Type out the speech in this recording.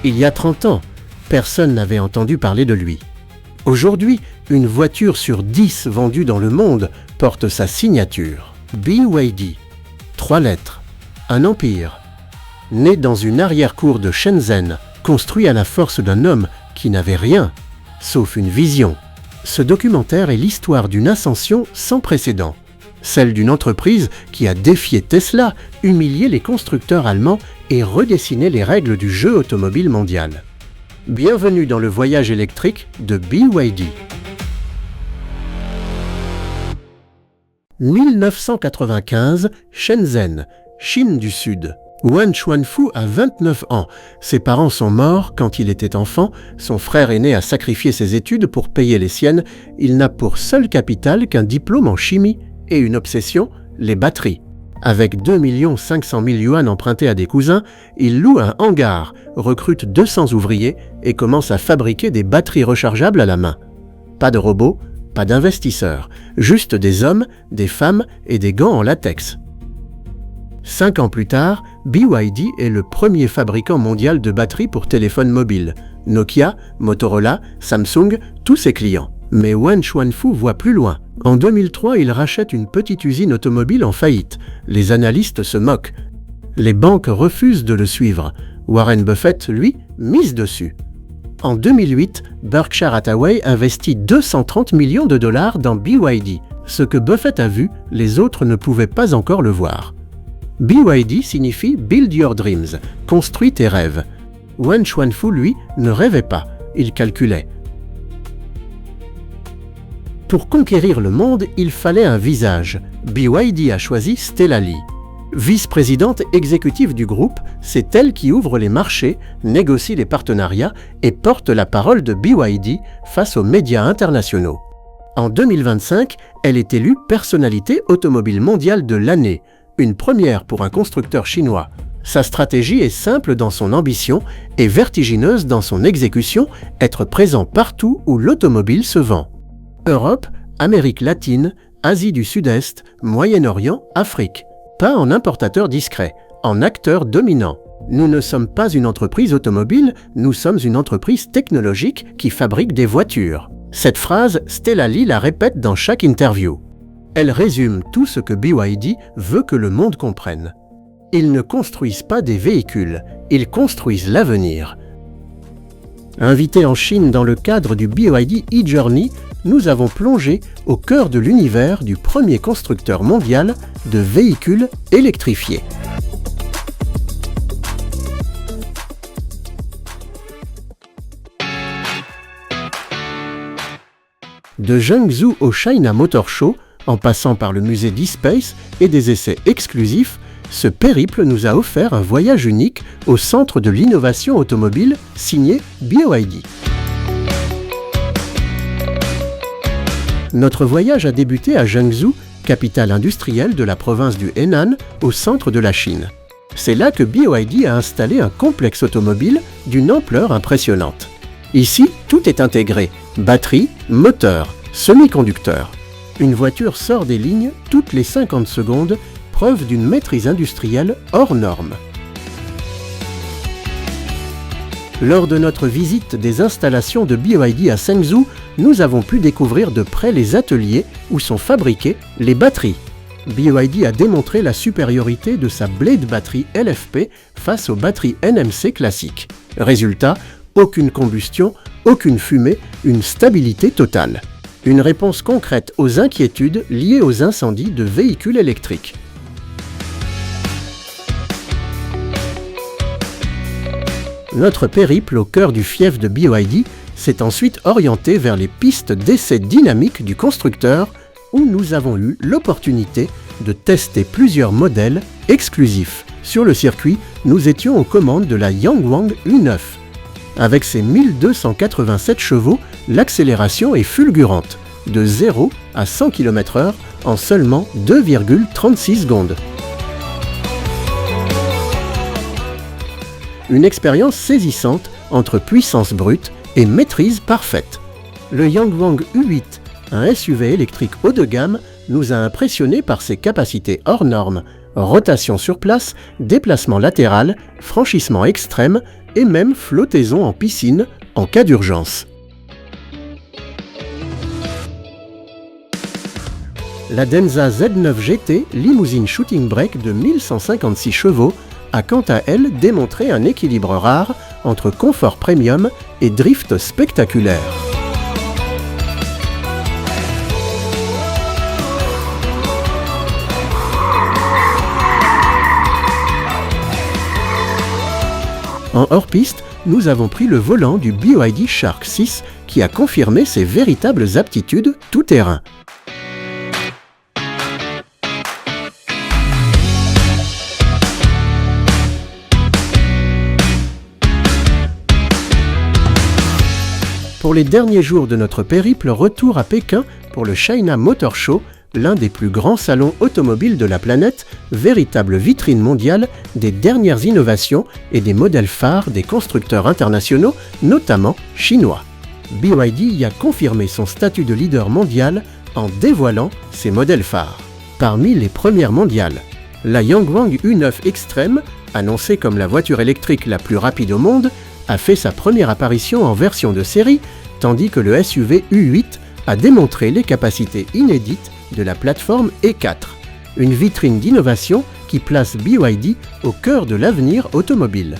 Il y a 30 ans, personne n'avait entendu parler de lui. Aujourd'hui, une voiture sur 10 vendue dans le monde porte sa signature. BYD. 3 lettres. Un empire. Né dans une arrière-cour de Shenzhen, construit à la force d'un homme qui n'avait rien, sauf une vision. Ce documentaire est l'histoire d'une ascension sans précédent. Celle d'une entreprise qui a défié Tesla, humilié les constructeurs allemands et redessiné les règles du jeu automobile mondial. Bienvenue dans le voyage électrique de BYD. 1995, Shenzhen, Chine du Sud. Wen Chuanfu a 29 ans. Ses parents sont morts quand il était enfant. Son frère aîné a sacrifié ses études pour payer les siennes. Il n'a pour seul capital qu'un diplôme en chimie et une obsession, les batteries. Avec 2 500 000 yuan empruntés à des cousins, il loue un hangar, recrute 200 ouvriers et commence à fabriquer des batteries rechargeables à la main. Pas de robots, pas d'investisseurs, juste des hommes, des femmes et des gants en latex. 5 ans plus tard, BYD est le premier fabricant mondial de batteries pour téléphones mobiles. Nokia, Motorola, Samsung, tous ses clients. Mais Wen Chuanfu voit plus loin. En 2003, il rachète une petite usine automobile en faillite. Les analystes se moquent. Les banques refusent de le suivre. Warren Buffett, lui, mise dessus. En 2008, Berkshire Hathaway investit 230 millions de dollars dans BYD. Ce que Buffett a vu, les autres ne pouvaient pas encore le voir. BYD signifie « Build Your Dreams », construis tes rêves. Wen Chuanfu, lui, ne rêvait pas, il calculait. Pour conquérir le monde, il fallait un visage. BYD a choisi Stella Li. Vice-présidente exécutive du groupe, c'est elle qui ouvre les marchés, négocie les partenariats et porte la parole de BYD face aux médias internationaux. En 2025, elle est élue personnalité automobile mondiale de l'année, une première pour un constructeur chinois. Sa stratégie est simple dans son ambition et vertigineuse dans son exécution, être présent partout où l'automobile se vend. Europe, Amérique latine, Asie du Sud-Est, Moyen-Orient, Afrique. Pas en importateur discret, en acteur dominant. Nous ne sommes pas une entreprise automobile, nous sommes une entreprise technologique qui fabrique des voitures. Cette phrase, Stella Li la répète dans chaque interview. Elle résume tout ce que BYD veut que le monde comprenne. Ils ne construisent pas des véhicules, ils construisent l'avenir. Invité en Chine dans le cadre du BYD e-Journey, nous avons plongé au cœur de l'univers du premier constructeur mondial de véhicules électrifiés. De Zhengzhou au China Motor Show, en passant par le musée d'e-Space et des essais exclusifs, ce périple nous a offert un voyage unique au centre de l'innovation automobile signé BYD. Notre voyage a débuté à Zhengzhou, capitale industrielle de la province du Henan, au centre de la Chine. C'est là que BYD a installé un complexe automobile d'une ampleur impressionnante. Ici, tout est intégré, batterie, moteur, semi-conducteurs. Une voiture sort des lignes toutes les 50 secondes, preuve d'une maîtrise industrielle hors norme. Lors de notre visite des installations de BYD à Zhengzhou, nous avons pu découvrir de près les ateliers où sont fabriquées les batteries. BYD a démontré la supériorité de sa Blade Battery LFP face aux batteries NMC classiques. Résultat, aucune combustion, aucune fumée, une stabilité totale. Une réponse concrète aux inquiétudes liées aux incendies de véhicules électriques. Notre périple au cœur du fief de BYD s'est ensuite orienté vers les pistes d'essais dynamiques du constructeur où nous avons eu l'opportunité de tester plusieurs modèles exclusifs. Sur le circuit, nous étions aux commandes de la Yangwang U9. Avec ses 1287 chevaux, l'accélération est fulgurante, de 0 à 100 km/h en seulement 2,36 secondes. Une expérience saisissante entre puissance brute et maîtrise parfaite. Le Yangwang U8, un SUV électrique haut de gamme, nous a impressionnés par ses capacités hors normes, rotation sur place, déplacement latéral, franchissement extrême, et même flottaison en piscine en cas d'urgence. La Denza Z9 GT, limousine shooting brake de 1156 chevaux, a quant à elle démontré un équilibre rare entre confort premium et drift spectaculaire. En hors-piste, nous avons pris le volant du BYD Shark 6 qui a confirmé ses véritables aptitudes tout-terrain. Pour les derniers jours de notre périple, retour à Pékin pour le China Motor Show, l'un des plus grands salons automobiles de la planète, véritable vitrine mondiale des dernières innovations et des modèles phares des constructeurs internationaux, notamment chinois. BYD y a confirmé son statut de leader mondial en dévoilant ses modèles phares. Parmi les premières mondiales, la Yangwang U9 Extreme, annoncée comme la voiture électrique la plus rapide au monde, a fait sa première apparition en version de série, tandis que le SUV U8 a démontré les capacités inédites de la plateforme E4, une vitrine d'innovation qui place BYD au cœur de l'avenir automobile.